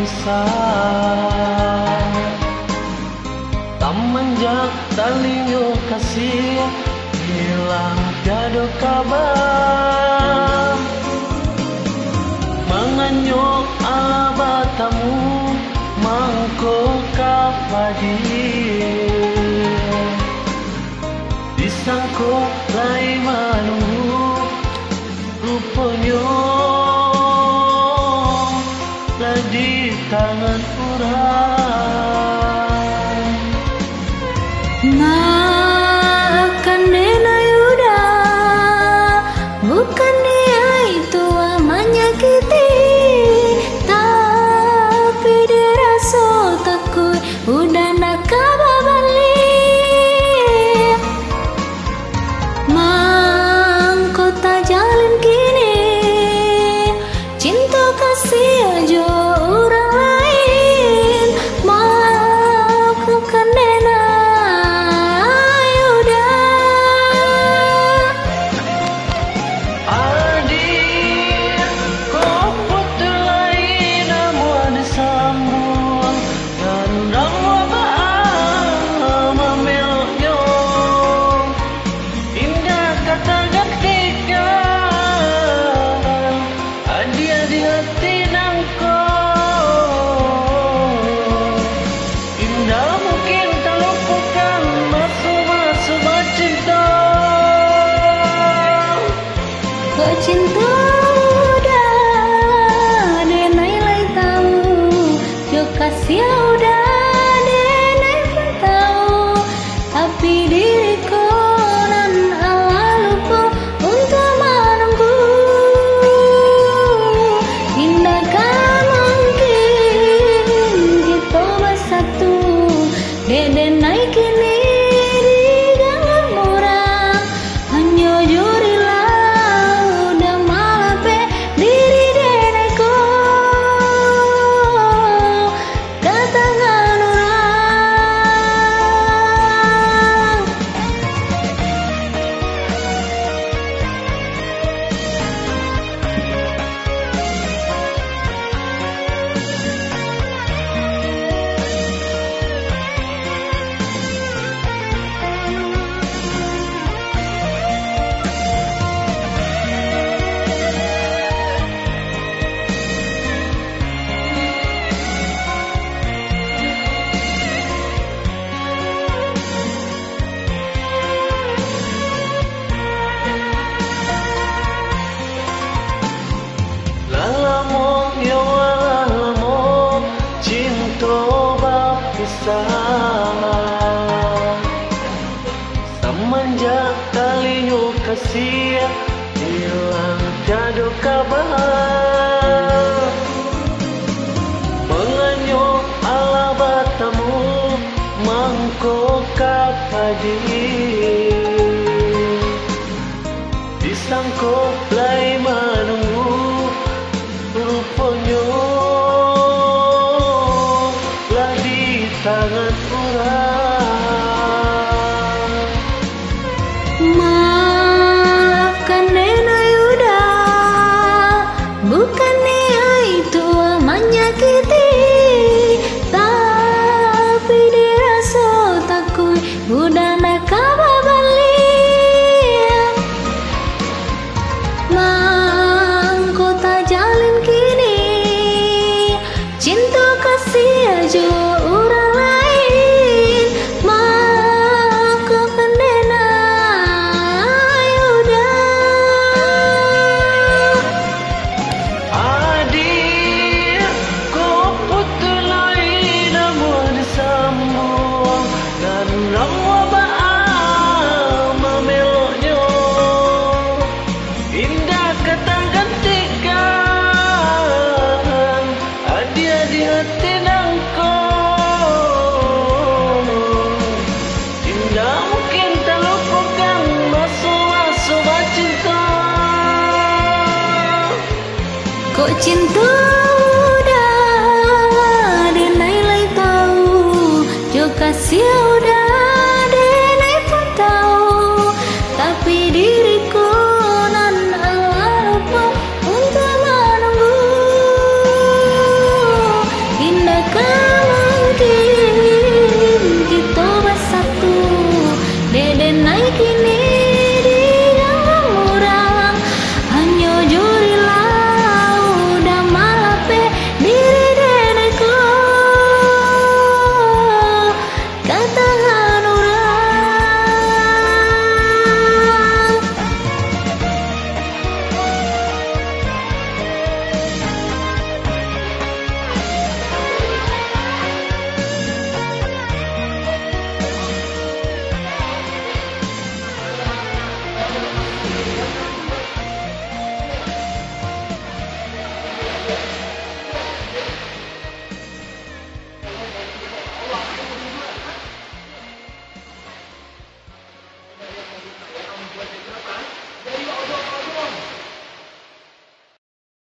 bisa. Semenjak talinyo kasih hilang tiada kabar, menganyok ala batamu mangko kapadi, disangko lai menunggu rupanya lah di tangan orang. Maafkan Nena Yuda, bukan dia itu yang menyakiti, tapi dia rasa takut udah nak kabar balik. Mangko tak jalin kini, cinta kasih aja orang lain. Maafkan Nena Yuda. Adik, kau putus lain namu ada sambung dan ramu baam memeluknya. Indah kata ketika dia di hati nangko. Indah mungkin tak lupakan masa-masa bercinta. Kok cinta udah denai tahu, jo kasih udah denai pun tahu, tapi diriku nan ala lupa untuk menunggu. Tindakan mungkin kita bersatu, denai kini digangan murah, hanya jurilah udah malape diri denaiku katakan orang. Lalamo yo lalamo cinta berpisah. Semenjak talinyo kasih hilang tiada kabar, menganyok ala batamu mangko kapadi, disangko lai menunggu rupanya lah di tangan orang. Maafkan Nena Yuda, bukan dia itu yang menyakiti, tapi dia rasa takut udah nak kabar balik. Mangko tak jalin kini, cinta kasih aja orang lain. Maafkan Nena Yuda. Adik, kau putus lain namu ada sambung dan ramu baam memeluknya. Indah kata gantikan dia di hati nangko. Indah mungkin tak lupakan masa-masa bercinta. Kok cinta udah denai tahu, jo kasih udah denai pun tahu, tapi diriku nan ala lupa untuk menunggu. Allah.